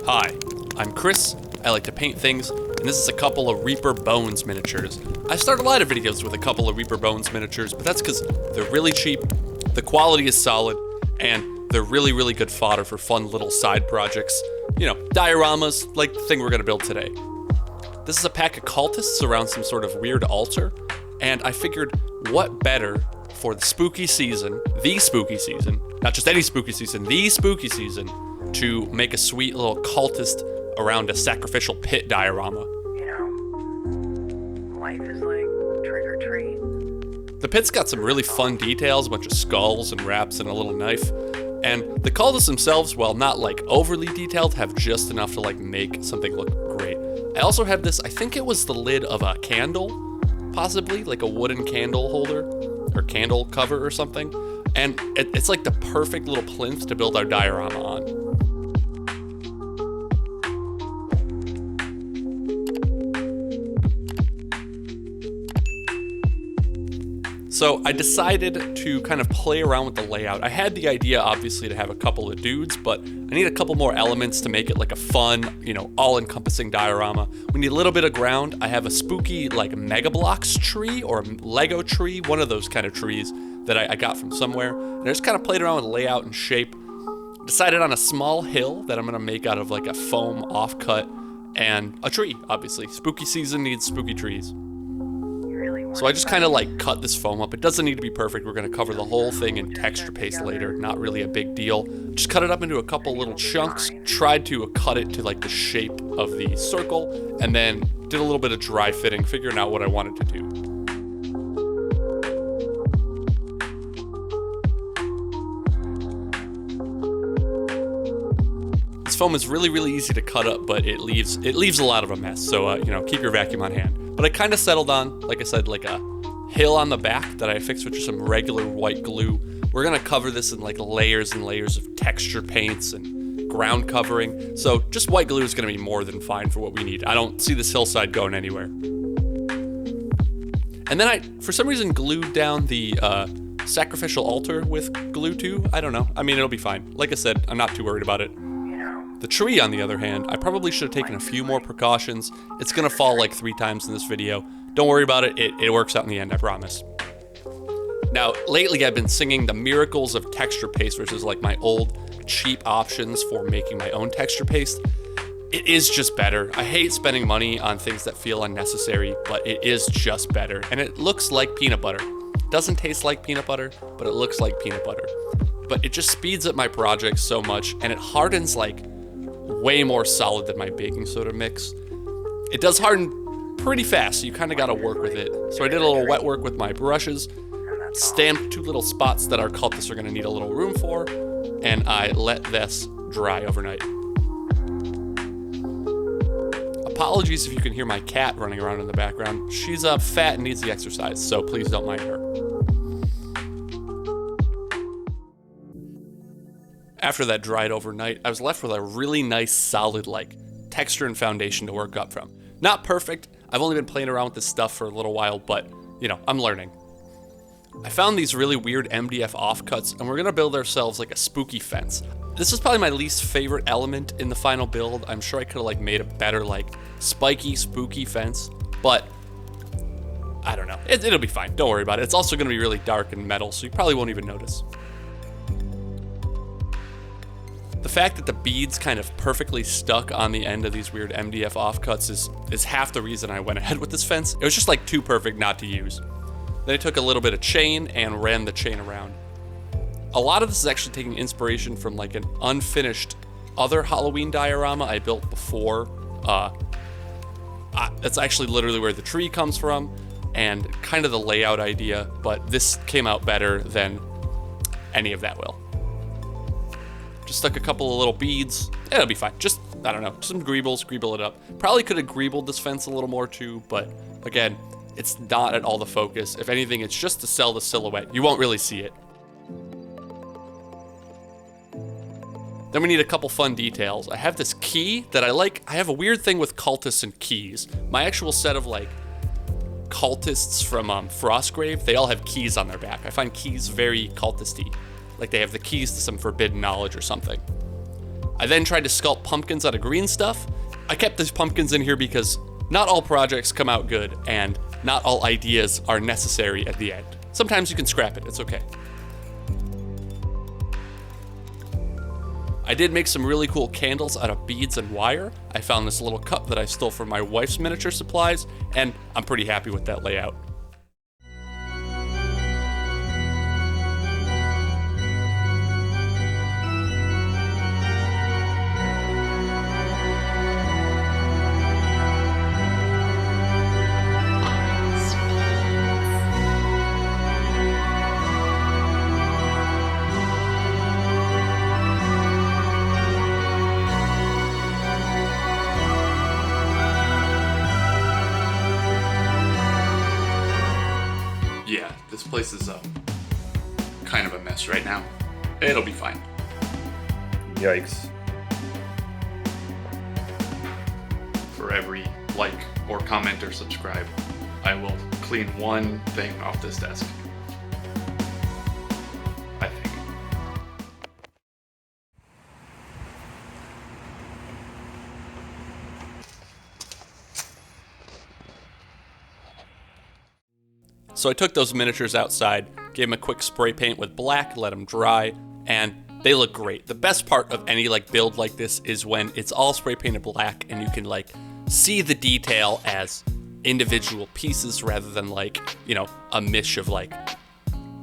Hi, I'm Chris. I like to paint things, and this is a couple of Reaper Bones miniatures. I start a lot of videos with a couple of Reaper Bones miniatures, but that's because they're really cheap, the quality is solid, and they're really good fodder for fun little side projects. You know, dioramas, like the thing we're going to build today. This is a pack of cultists around some sort of weird altar, and I figured what better for the spooky season, not just any spooky season, the spooky season, to make a sweet little cultist around a sacrificial pit diorama. You know, life is like trick or treat. The pit's got some really fun details, a bunch of skulls and wraps and a little knife. And the cultists themselves, while not like overly detailed, have just enough to like make something look great. I also have this, I think it was the lid of a candle, possibly like a wooden candle holder or candle cover or something. And it's like the perfect little plinth to build our diorama on. So I decided to kind of play around with the layout. I had the idea, obviously, to have a couple of dudes, but I need a couple more elements to make it like a fun, you know, all-encompassing diorama. We need a little bit of ground. I have a spooky, like, Mega Bloks tree or Lego tree, one of those kind of trees that I got from somewhere. And I just kind of played around with layout and shape. Decided on a small hill that I'm going to make out of, like, a foam offcut and a tree, obviously. Spooky season needs spooky trees. So I just kind of like cut this foam up. It doesn't need to be perfect. We're going to cover the whole thing in texture paste later. Not really a big deal. Just cut it up into a couple little chunks. Tried to cut it to like the shape of the circle. And then did a little bit of dry fitting, figuring out what I wanted to do. This foam is really easy to cut up, but it leaves a lot of a mess. So, you know, keep your vacuum on hand. But I kind of settled on, like I said, like a hill on the back that I fixed with just some regular white glue. We're going to cover this in like layers and layers of texture paints and ground covering. So just white glue is going to be more than fine for what we need. I don't see this hillside going anywhere. And then I, for some reason, glued down the sacrificial altar with glue too. I don't know. I mean, it'll be fine. Like I said, I'm not too worried about it. The tree, on the other hand, I probably should have taken a few more precautions. It's gonna fall like 3 times in this video. Don't worry about it, it works out in the end, I promise. Now, lately I've been singing the miracles of texture paste versus like my old cheap options for making my own texture paste. It is just better. I hate spending money on things that feel unnecessary, but it is just better. And it looks like peanut butter. It doesn't taste like peanut butter, but it looks like peanut butter. But it just speeds up my project so much, and it hardens like way more solid than my baking soda mix. It does harden pretty fast, so you kind of got to work with it. So I did a little wet work with my brushes, stamped 2 little spots that our cultists are going to need a little room for, and I let this dry overnight. Apologies if you can hear my cat running around in the background. She's fat and needs the exercise, so please don't mind her. After that dried overnight, I was left with a really nice, solid, like, texture and foundation to work up from. Not perfect. I've only been playing around with this stuff for a little while, but, you know, I'm learning. I found these really weird MDF offcuts, and we're gonna build ourselves, like, a spooky fence. This is probably my least favorite element in the final build. I'm sure I could've, like, made a better, like, spiky, spooky fence, but I don't know. It'll be fine. Don't worry about it. It's also gonna be really dark and metal, so you probably won't even notice. The fact that the beads kind of perfectly stuck on the end of these weird MDF offcuts is half the reason I went ahead with this fence. It was just like too perfect not to use. Then I took a little bit of chain and ran the chain around. A lot of this is actually taking inspiration from like an unfinished other Halloween diorama I built before. That's actually literally where the tree comes from and kind of the layout idea, but this came out better than any of that will. Just stuck a couple of little beads. It'll be fine. Just, I don't know, some gribbles, greeble it up. Probably could have greebled this fence a little more too, but again, it's not at all the focus. If anything, it's just to sell the silhouette. You won't really see it. Then we need a couple fun details. I have this key that I like. I have a weird thing with cultists and keys. My actual set of like cultists from Frostgrave, they all have keys on their back. I find keys very cultisty. Like they have the keys to some forbidden knowledge or something. I then tried to sculpt pumpkins out of green stuff. I kept these pumpkins in here because not all projects come out good, and not all ideas are necessary at the end. Sometimes you can scrap it, it's okay. I did make some really cool candles out of beads and wire. I found this little cup that I stole from my wife's miniature supplies, and I'm pretty happy with that layout. Yeah, this place is kind of a mess right now. It'll be fine. Yikes. For every like or comment or subscribe, I will clean one thing off this desk. I think. So I took those miniatures outside, gave them a quick spray paint with black, let them dry, and they look great. The best part of any like build like this is when it's all spray painted black and you can like see the detail as individual pieces rather than like, you know, a mish of like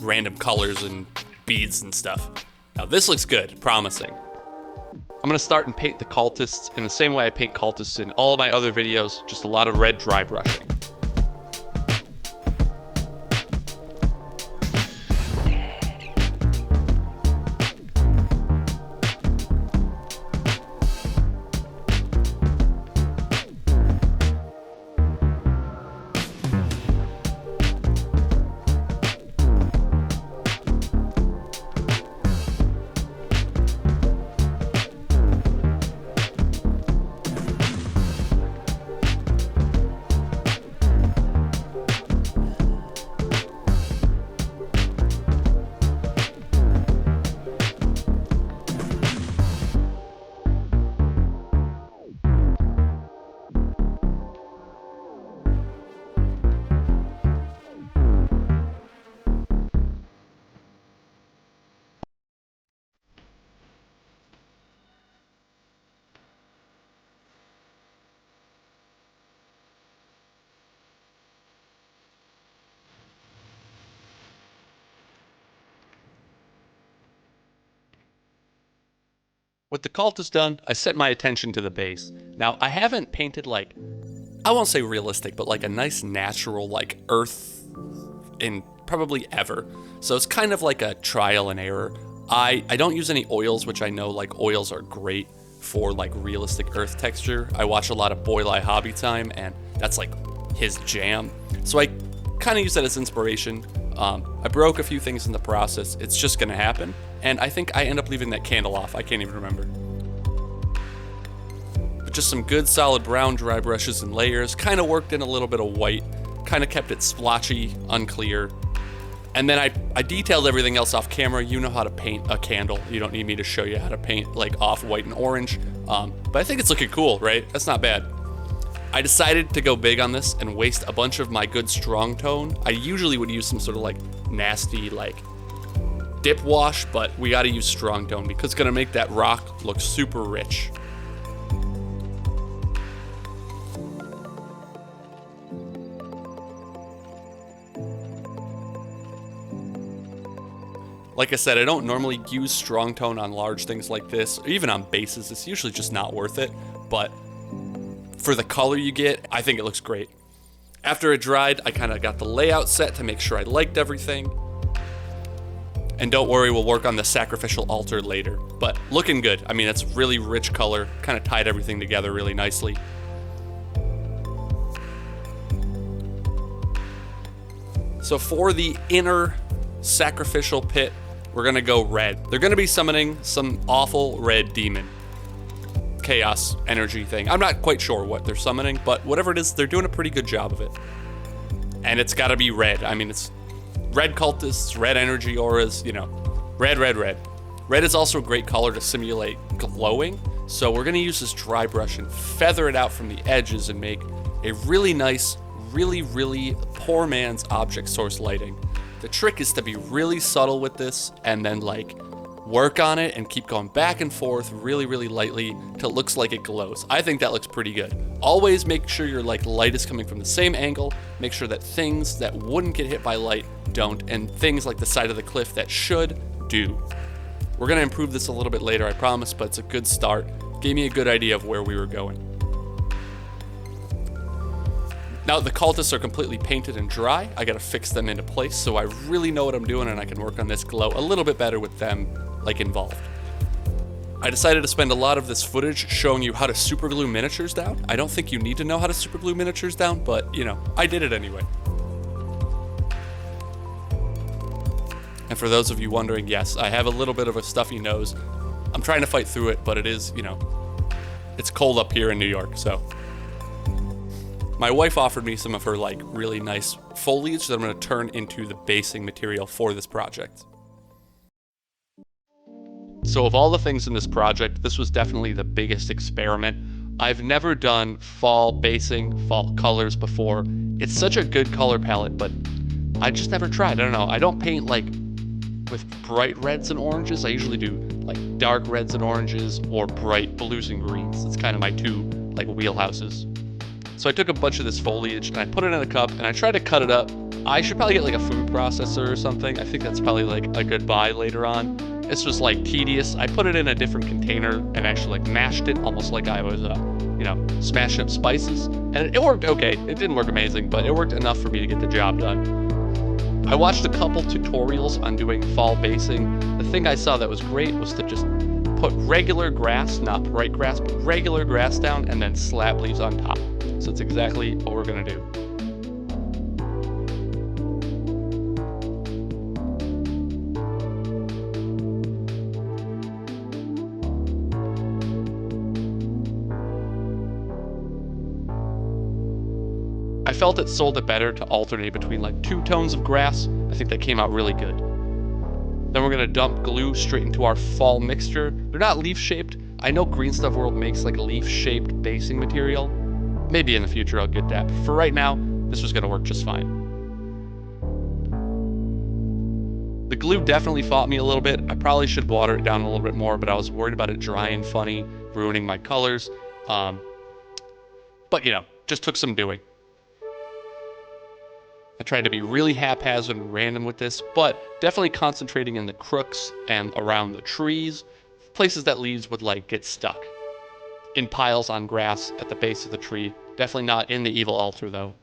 random colors and beads and stuff. Now this looks good, promising. I'm gonna start and paint the cultists in the same way I paint cultists in all of my other videos, just a lot of red dry brushing. With the cultist done, I set my attention to the base. Now, I haven't painted like, I won't say realistic, but like a nice natural like earth in probably ever. So it's kind of like a trial and error. I don't use any oils, which I know like oils are great for like realistic earth texture. I watch a lot of Boy Lie Hobby Time, and that's like his jam. So I kind of use that as inspiration. I broke a few things in the process. It's just gonna happen. And I think I end up leaving that candle off. I can't even remember. But just some good solid brown dry brushes and layers. Kind of worked in a little bit of white. Kind of kept it splotchy, unclear. And then I detailed everything else off camera. You know how to paint a candle. You don't need me to show you how to paint like off white and orange. But I think it's looking cool, right? That's not bad. I decided to go big on this and waste a bunch of my good strong tone. I usually would use some sort of like nasty like dip wash, but we gotta use strong tone because it's gonna make that rock look super rich. Like I said, I don't normally use strong tone on large things like this, or even on bases. It's usually just not worth it, but for the color you get, I think it looks great. After it dried, I kind of got the layout set to make sure I liked everything. And don't worry, we'll work on the sacrificial altar later, but looking good. I mean, it's really rich color, kind of tied everything together really nicely. So for the inner sacrificial pit, we're gonna go red. They're gonna be summoning some awful red demon. Chaos energy thing. I'm not quite sure what they're summoning, but whatever it is, they're doing a pretty good job of it. And it's gotta be red. I mean, it's red cultists, red energy auras, you know, red, red, red. Red is also a great color to simulate glowing. So we're gonna use this dry brush and feather it out from the edges and make a really nice, really poor man's object source lighting. The trick is to be really subtle with this and then like work on it and keep going back and forth really lightly till it looks like it glows. I think that looks pretty good. Always make sure your like light is coming from the same angle. Make sure that things that wouldn't get hit by light don't, and things like the side of the cliff that should do. We're gonna improve this a little bit later, I promise, but it's a good start. Gave me a good idea of where we were going. Now the cultists are completely painted and dry. I gotta fix them into place so I really know what I'm doing and I can work on this glow a little bit better with them like involved. I decided to spend a lot of this footage showing you how to superglue miniatures down. I don't think you need to know how to superglue miniatures down, but you know, I did it anyway. And for those of you wondering, yes, I have a little bit of a stuffy nose. I'm trying to fight through it, but it is, you know, it's cold up here in New York, so. My wife offered me some of her like really nice foliage that I'm gonna turn into the basing material for this project. So of all the things in this project, this was definitely the biggest experiment. I've never done fall basing, fall colors before. It's such a good color palette, but I just never tried. I don't know. I don't paint like with bright reds and oranges. I usually do like dark reds and oranges or bright blues and greens. It's kind of my two like wheelhouses. So I took a bunch of this foliage and I put it in a cup and I tried to cut it up. I should probably get like a food processor or something. I think that's probably like a good buy later on. It's just like tedious. I put it in a different container and actually like mashed it almost like I was, you know, smashing up spices. And it worked okay. It didn't work amazing, but it worked enough for me to get the job done. I watched a couple tutorials on doing fall basing. The thing I saw that was great was to just put regular grass, not bright grass, but regular grass down and then slab leaves on top. So it's exactly what we're gonna do. I felt it sold it better to alternate between like two tones of grass. I think that came out really good. Then we're gonna dump glue straight into our fall mixture. They're not leaf shaped. I know Green Stuff World makes like a leaf shaped basing material. Maybe in the future I'll get that. But for right now, this was gonna work just fine. The glue definitely fought me a little bit. I probably should water it down a little bit more, but I was worried about it drying funny, ruining my colors. But you know, just took some doing. I tried to be really haphazard and random with this, but definitely concentrating in the crooks and around the trees, places that leaves would like get stuck. In piles on grass at the base of the tree. Definitely not in the evil altar though.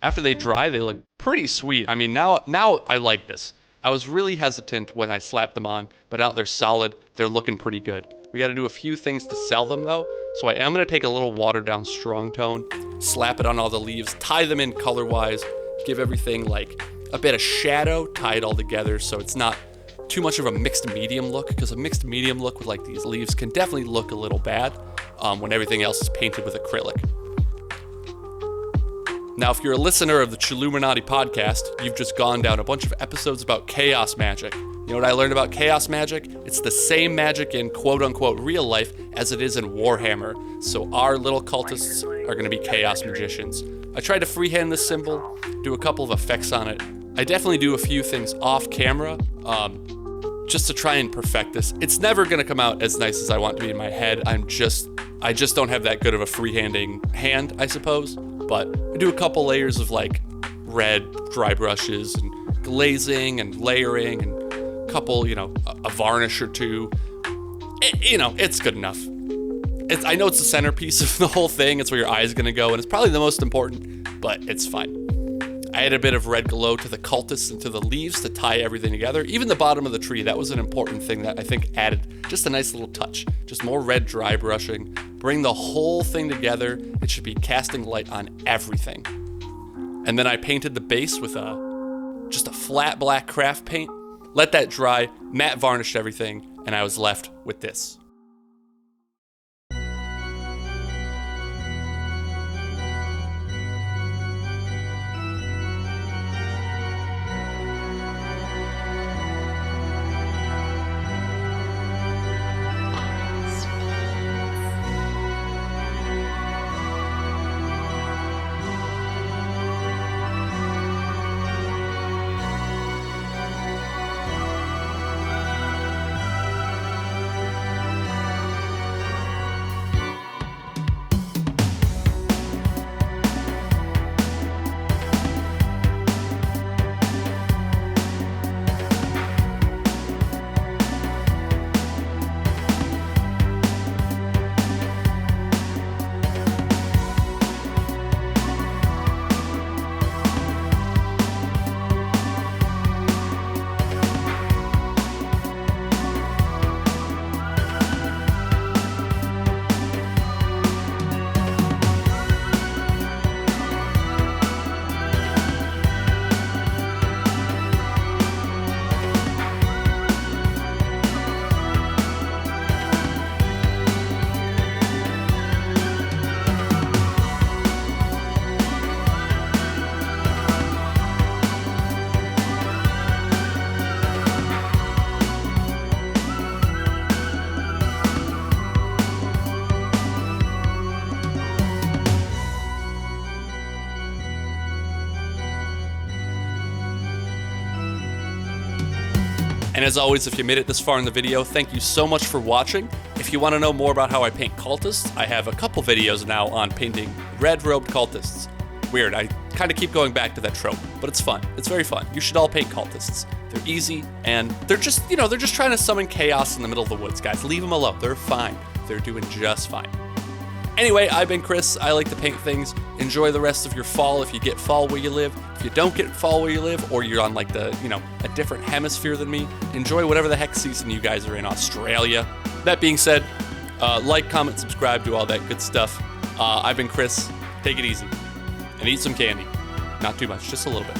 After they dry, they look pretty sweet. I mean, now I like this. I was really hesitant when I slapped them on, but now they're solid. They're looking pretty good. We gotta do a few things to sell them though, so I am gonna take a little watered down strong tone, slap it on all the leaves, tie them in color-wise, give everything like a bit of shadow, tie it all together so it's not too much of a mixed medium look, because a mixed medium look with like these leaves can definitely look a little bad when everything else is painted with acrylic. Now, if you're a listener of the Chilluminati podcast, you've just gone down a bunch of episodes about chaos magic. You know what I learned about chaos magic? It's the same magic in quote-unquote real life as it is in Warhammer. So our little cultists are going to be chaos magicians. I tried to freehand this symbol, do a couple of effects on it. I definitely do a few things off camera, just to try and perfect this. It's never going to come out as nice as I want it to be in my head. I just don't have that good of a freehanding hand, I suppose. But I do a couple layers of like red dry brushes and glazing and layering and a couple, you know, a varnish or two. You know, it's good enough. I know it's the centerpiece of the whole thing. It's where your eye's gonna go, and it's probably the most important, but it's fine. I added a bit of red glow to the cultists and to the leaves to tie everything together. Even the bottom of the tree, that was an important thing that I think added just a nice little touch. Just more red dry brushing. Bring the whole thing together. It should be casting light on everything. And then I painted the base with just a flat black craft paint. Let that dry, matte varnished everything, and I was left with this. And as always, if you made it this far in the video, thank you so much for watching. If you want to know more about how I paint cultists, I have a couple videos now on painting red-robed cultists. Weird, I kind of keep going back to that trope, but it's fun. It's very fun. You should all paint cultists. They're easy, and they're just, they're just trying to summon chaos in the middle of the woods, guys. Leave them alone. They're fine. They're doing just fine. Anyway, I've been Chris. I like to paint things. Enjoy the rest of your fall if you get fall where you live. If you don't get fall where you live, or you're on like the, a different hemisphere than me, enjoy whatever the heck season you guys are in. Australia. That being said, like, comment, subscribe, do all that good stuff. I've been Chris. Take it easy. And eat some candy. Not too much, just a little bit.